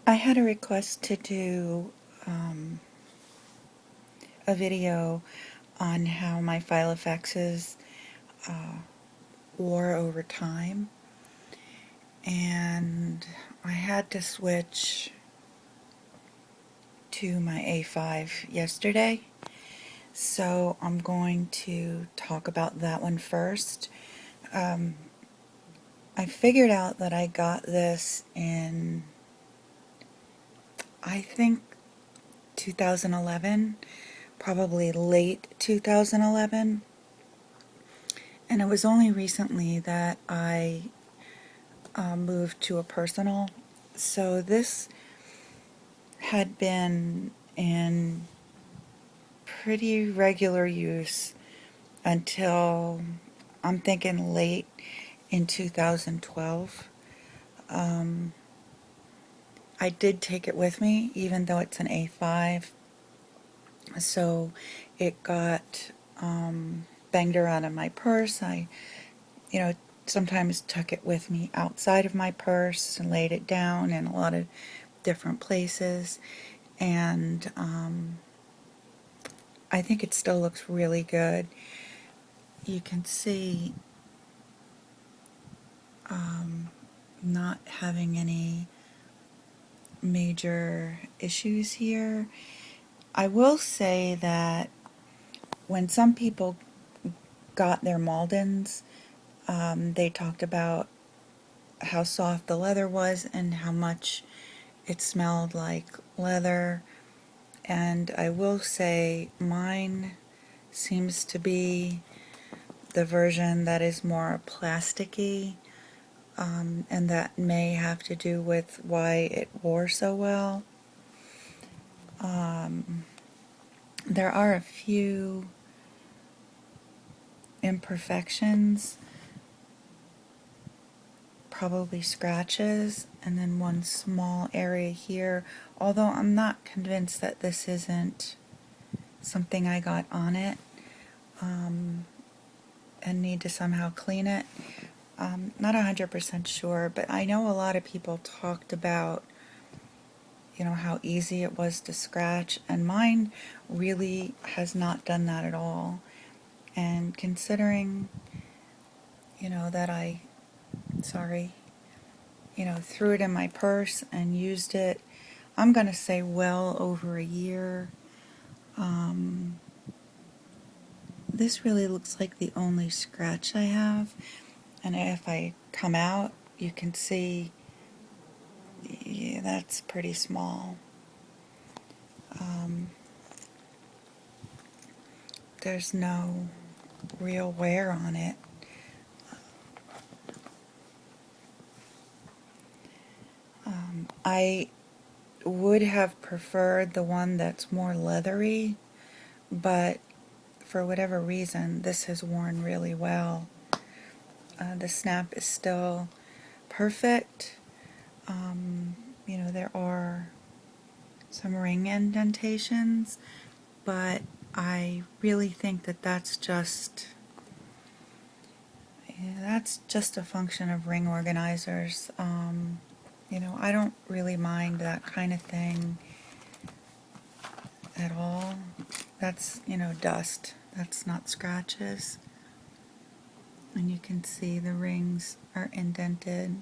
I had a request to do a video on how my Filofaxes wore over time, and I had to switch to my A5 yesterday, so I'm going to talk about that one first. I figured out that I got this in, I think, 2011, probably late 2011. And it was only recently that I moved to a personal. So this had been in pretty regular use until, I'm thinking, late in 2012. I did take it with me, even though it's an A5. So it got banged around in my purse. I, sometimes took it with me outside of my purse and laid it down in a lot of different places. And I think it still looks really good. You can see not having any major issues here. I will say that when some people got their Maldens, they talked about how soft the leather was and how much it smelled like leather. And I will say mine seems to be the version that is more plasticky, and that may have to do with why it wore so well. There are a few imperfections, probably scratches, and then one small area here, although I'm not convinced that this isn't something I got on it and need to somehow clean it. Not 100% sure, but I know a lot of people talked about, how easy it was to scratch, and mine really has not done that at all. And considering, that I, threw it in my purse and used it, I'm going to say well over a year. This really looks like the only scratch I have, and if I come out, you can see, yeah, that's pretty small. There's no real wear on it. I would have preferred the one that's more leathery, but for whatever reason, this has worn really well. The snap is still perfect. There are some ring indentations, but I really think that that's just a function of ring organizers. I don't really mind that kind of thing at all. That's, dust. That's not scratches. And you can see the rings are indented.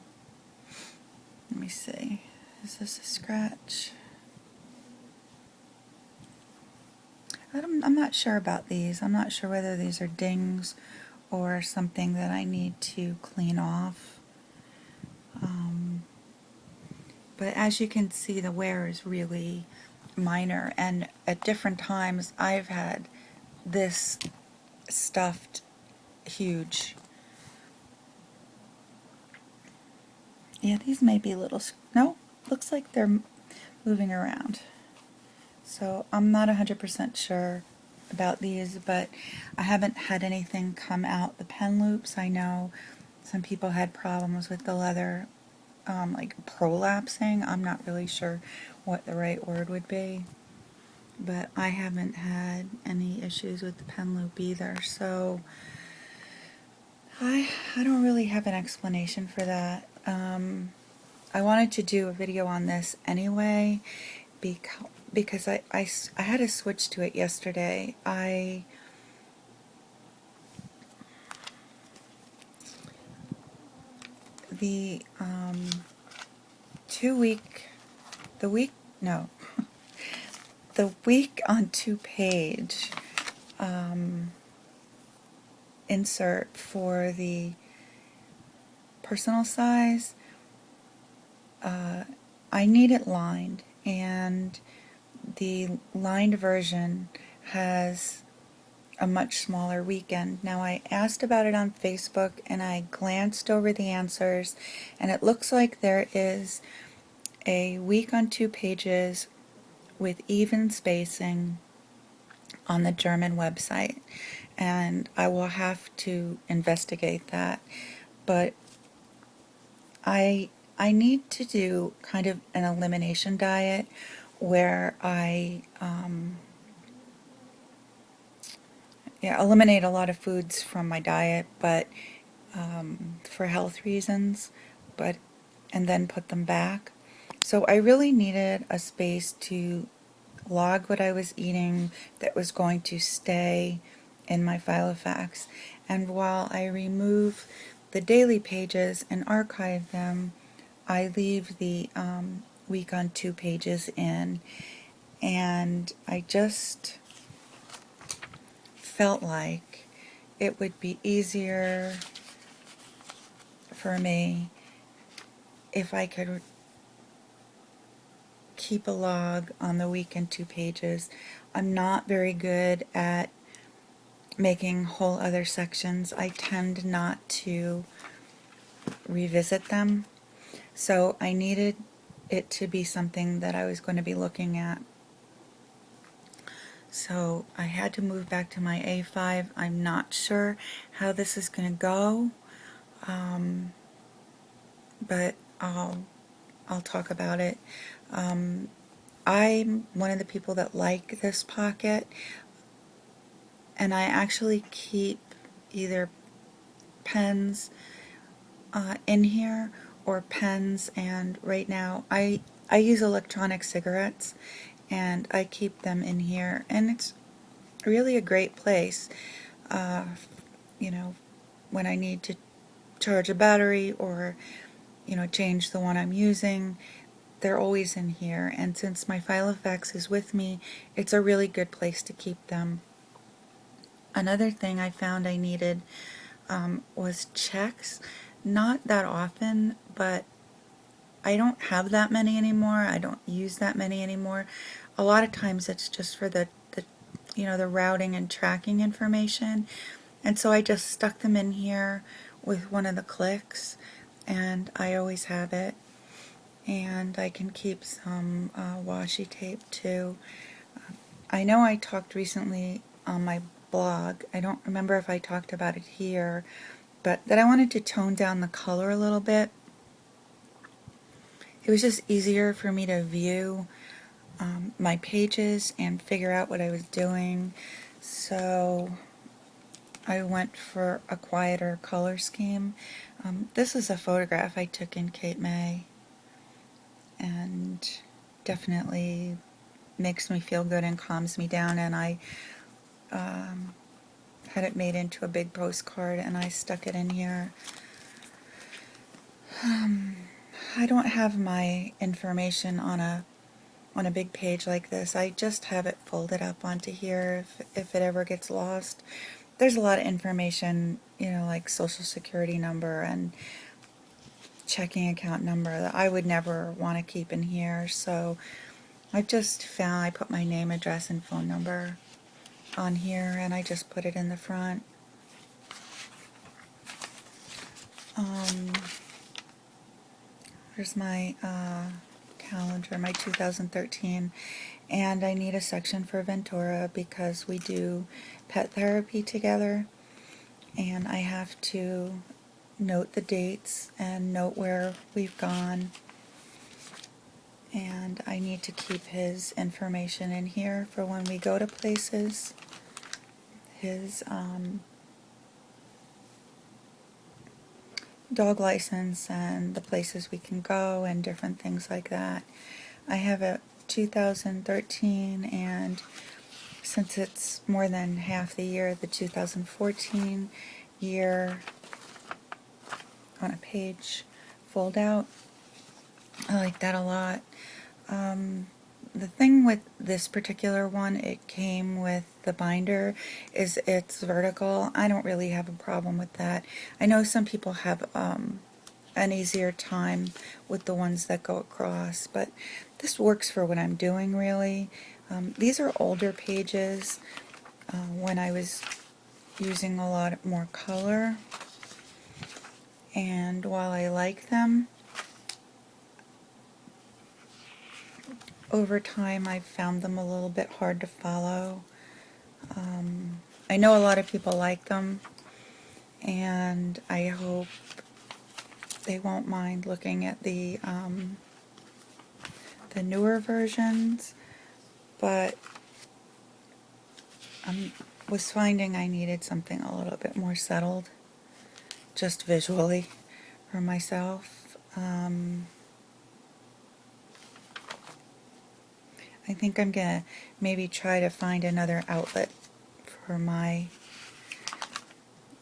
Let me see. Is this a scratch? I'm not sure about these. I'm not sure whether these are dings or something that I need to clean off. But as you can see, the wear is really minor, and at different times I've had this stuffed huge. Yeah, these may be little, no, looks like they're moving around. So I'm not 100% sure about these, but I haven't had anything come out the pen loops. I know some people had problems with the leather, like prolapsing. I'm not really sure what the right word would be, but I haven't had any issues with the pen loop either. So I don't really have an explanation for that. I wanted to do a video on this anyway because I had to switch to it yesterday. The 2 week, the week, no, the week on 2 page insert for the personal size, I need it lined, and the lined version has a much smaller weekend. Now, I asked about it on Facebook and I glanced over the answers, and it looks like there is a week on 2 pages with even spacing on the German website, and I will have to investigate that. But I need to do kind of an elimination diet where I eliminate a lot of foods from my diet, but for health reasons, but and then put them back. So I really needed a space to log what I was eating that was going to stay in my Filofax. And while I remove the daily pages and archive them, I leave the week on 2 pages in. And I just felt like it would be easier for me if I could keep a log on the week and 2 pages. I'm not very good at making whole other sections. I tend not to revisit them. So I needed it to be something that I was going to be looking at. So I had to move back to my A5. I'm not sure how this is going to go, but I'll talk about it. I'm one of the people that like this pocket, and I actually keep either pens in here or pens, and right now I use electronic cigarettes and I keep them in here, and it's really a great place, you know, when I need to charge a battery or change the one I'm using. They're always in here, and since my Filofax is with me, it's a really good place to keep them. Another thing I found I needed was checks. Not that often, but I don't have that many anymore. I don't use that many anymore. A lot of times it's just for the the routing and tracking information, and so I just stuck them in here with one of the clicks, and I always have it. And I can keep some washi tape too. I know I talked recently on my blog, I don't remember if I talked about it here, but that I wanted to tone down the color a little bit. It was just easier for me to view my pages and figure out what I was doing, so I went for a quieter color scheme. This is a photograph I took in Cape May, and definitely makes me feel good and calms me down, and I had it made into a big postcard and I stuck it in here. I don't have my information on a big page like this. I just have it folded up onto here if it ever gets lost. There's a lot of information, like social security number and checking account number that I would never want to keep in here, so I just found I put my name, address, and phone number on here, and I just put it in the front. Here's my calendar, my 2013, and I need a section for Ventura because we do pet therapy together, and I have to note the dates and note where we've gone, and I need to keep his information in here for when we go to places. His dog license and the places we can go and different things like that. I have a 2013, and since it's more than half the year, the 2014 year on a page fold out. I like that a lot. The thing with this particular one, it came with the binder, is it's vertical. I don't really have a problem with that. I know some people have an easier time with the ones that go across, but this works for what I'm doing, really. These are older pages when I was using a lot more color, and while I like them, over time I've found them a little bit hard to follow. I know a lot of people like them, and I hope they won't mind looking at the newer versions, but I was finding I needed something a little bit more settled, just visually, for myself. I think I'm gonna maybe try to find another outlet for my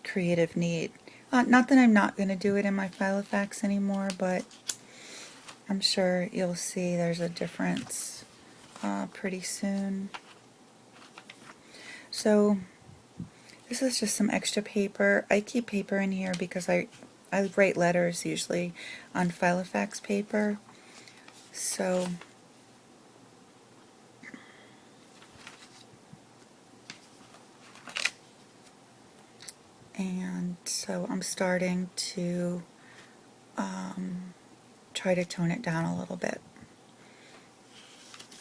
creative need. Not that I'm not gonna do it in my Filofax anymore, but I'm sure you'll see there's a difference pretty soon. So this is just some extra paper. I keep paper in here because I write letters usually on Filofax paper. So I'm starting to try to tone it down a little bit.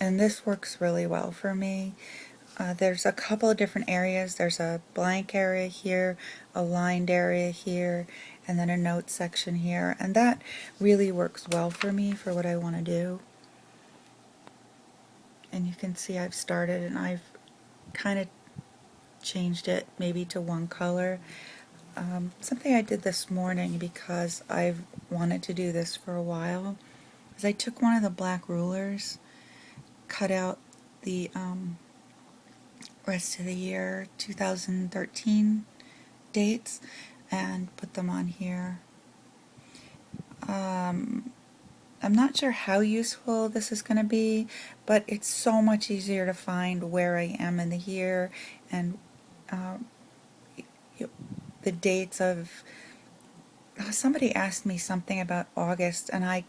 And this works really well for me. There's a couple of different areas. There's a blank area here, a lined area here, and then a note section here. And that really works well for me for what I want to do. And you can see I've started and I've kind of changed it maybe to one color. Something I did this morning, because I've wanted to do this for a while, is I took one of the black rulers, cut out the rest of the year 2013 dates, and put them on here. I'm not sure how useful this is going to be, but it's so much easier to find where I am in the year and the dates of. Somebody asked me something about August, and I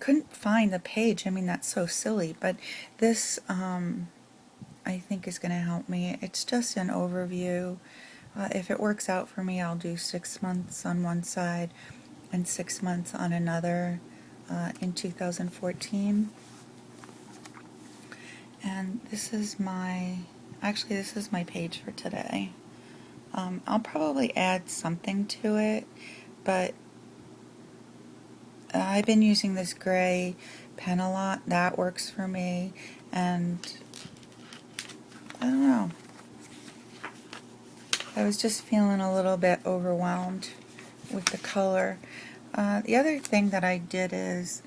couldn't find the page. I mean, that's so silly, but this I think is going to help me. It's just an overview. If it works out for me, I'll do 6 months on one side and 6 months on another in 2014. And this is my page for today. I'll probably add something to it, but I've been using this gray pen a lot. That works for me, and I don't know. I was just feeling a little bit overwhelmed with the color. The other thing that I did is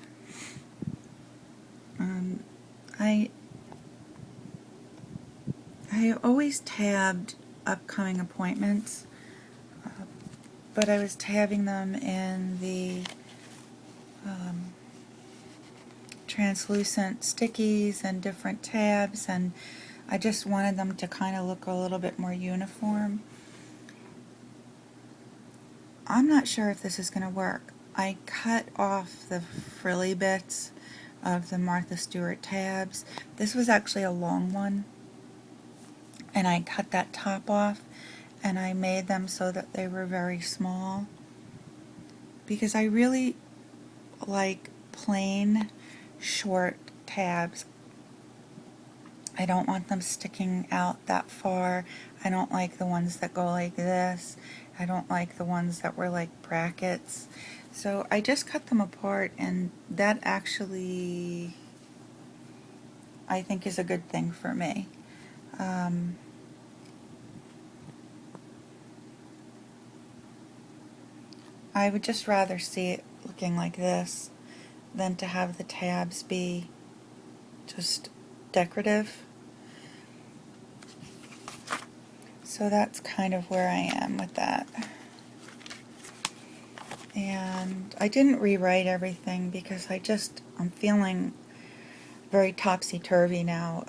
I always tabbed upcoming appointments, but I was tabbing them in the translucent stickies and different tabs, and I just wanted them to kind of look a little bit more uniform. I'm not sure if this is going to work. I cut off the frilly bits of the Martha Stewart tabs. This was actually a long one, and I cut that top off and I made them so that they were very small, because I really like plain short tabs. I don't want them sticking out that far. I don't like the ones that go like this. I don't like the ones that were like brackets. So I just cut them apart, and that actually I think is a good thing for me. I would just rather see it looking like this than to have the tabs be just decorative. So that's kind of where I am with that. And I didn't rewrite everything because I'm feeling very topsy-turvy now.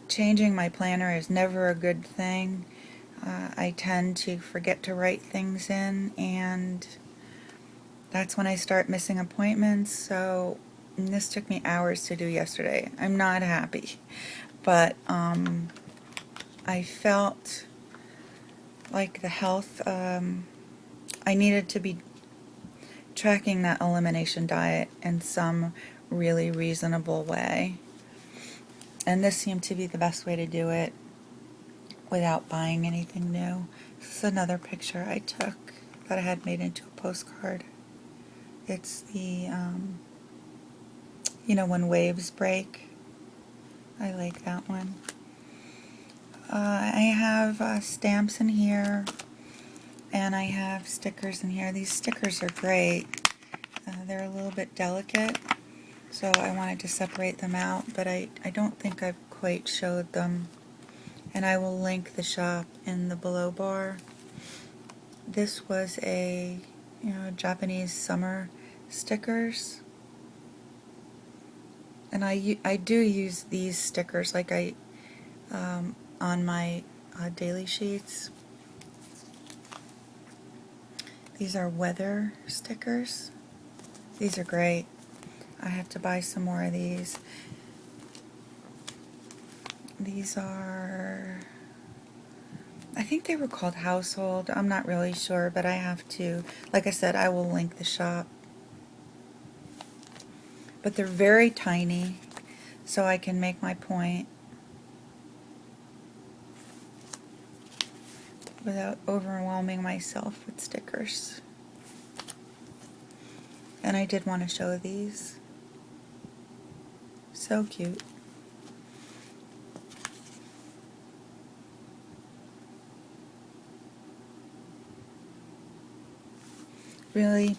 Changing my planner is never a good thing. I tend to forget to write things in, and that's when I start missing appointments. So this took me hours to do yesterday. I'm not happy, but I felt like the health, I needed to be tracking that elimination diet in some really reasonable way. And this seemed to be the best way to do it without buying anything new. This is another picture I took that I had made into a postcard. It's the, when waves break. I like that one. I have stamps in here, and I have stickers in here. These stickers are great. They're a little bit delicate, so I wanted to separate them out, but I don't think I've quite showed them. And I will link the shop in the below bar. This was a Japanese summer stickers, and I do use these stickers like on my daily sheets. These are weather stickers. These are great. I have to buy some more of these. These are, I think they were called household. I'm not really sure, but I have to, like I said, I will link the shop. But they're very tiny, so I can make my point without overwhelming myself with stickers. And I did want to show these. So cute. Really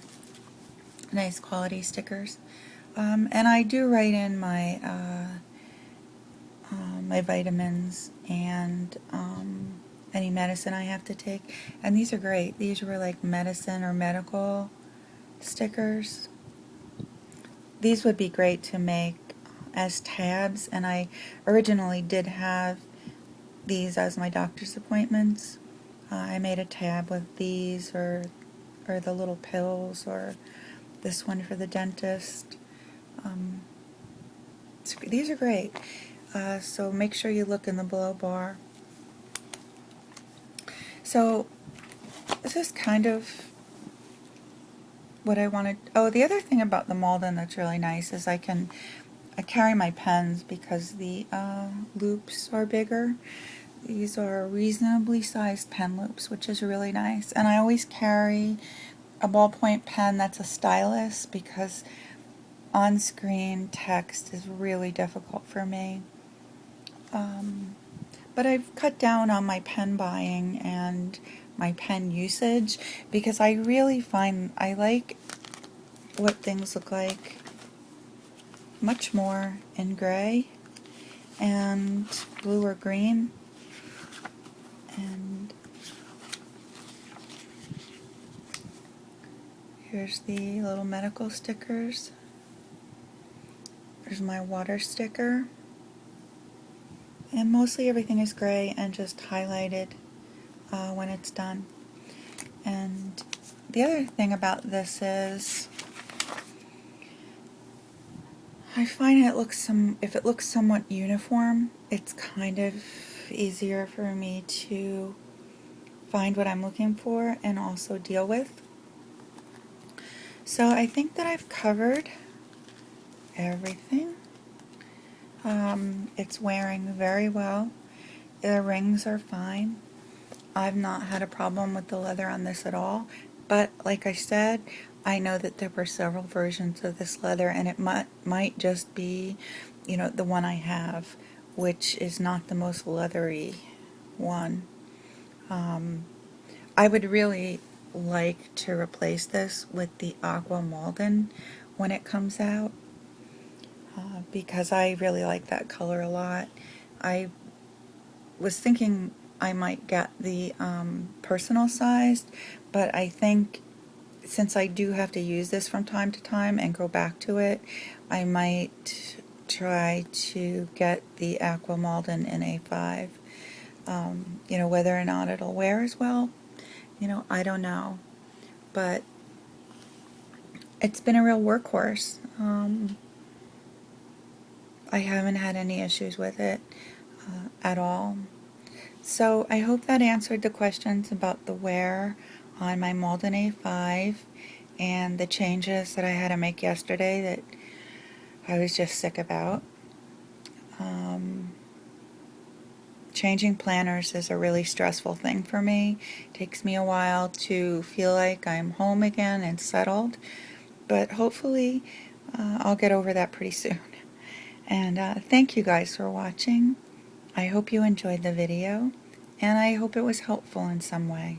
nice quality stickers. And I do write in my my vitamins and any medicine I have to take. And these are great. These were like medicine or medical stickers. These would be great to make as tabs, and I originally did have these as my doctor's appointments. I made a tab with these or the little pills, or this one for the dentist. These are great. So make sure you look in the below bar. So this is kind of what I wanted. Oh, the other thing about the Malden that's really nice is I carry my pens because the loops are bigger. These are reasonably sized pen loops, which is really nice. And I always carry a ballpoint pen that's a stylus because on-screen text is really difficult for me. But I've cut down on my pen buying and my pen usage because I really find I like what things look like much more in gray and blue or green. And here's the little medical stickers. There's my water sticker. And mostly everything is gray and just highlighted when it's done. And the other thing about this is I find if it looks somewhat uniform, it's kind of easier for me to find what I'm looking for and also deal with. So I think that I've covered everything. It's wearing very well. The rings are fine. I've not had a problem with the leather on this at all, but like I said, I know that there were several versions of this leather, and it might just be, the one I have, which is not the most leathery one. I would really like to replace this with the Aqua Malden when it comes out, because I really like that color a lot. I was thinking I might get the personal sized, but I think since I do have to use this from time to time and go back to it, I might try to get the Aqua Malden in A5. You know, whether or not it'll wear as well, you know, I don't know. But it's been a real workhorse. I haven't had any issues with it at all. So I hope that answered the questions about the wear on my Malden A5 and the changes that I had to make yesterday that I was just sick about. Changing planners is a really stressful thing for me. It takes me a while to feel like I'm home again and settled, but hopefully I'll get over that pretty soon. And thank you guys for watching. I hope you enjoyed the video, and I hope it was helpful in some way.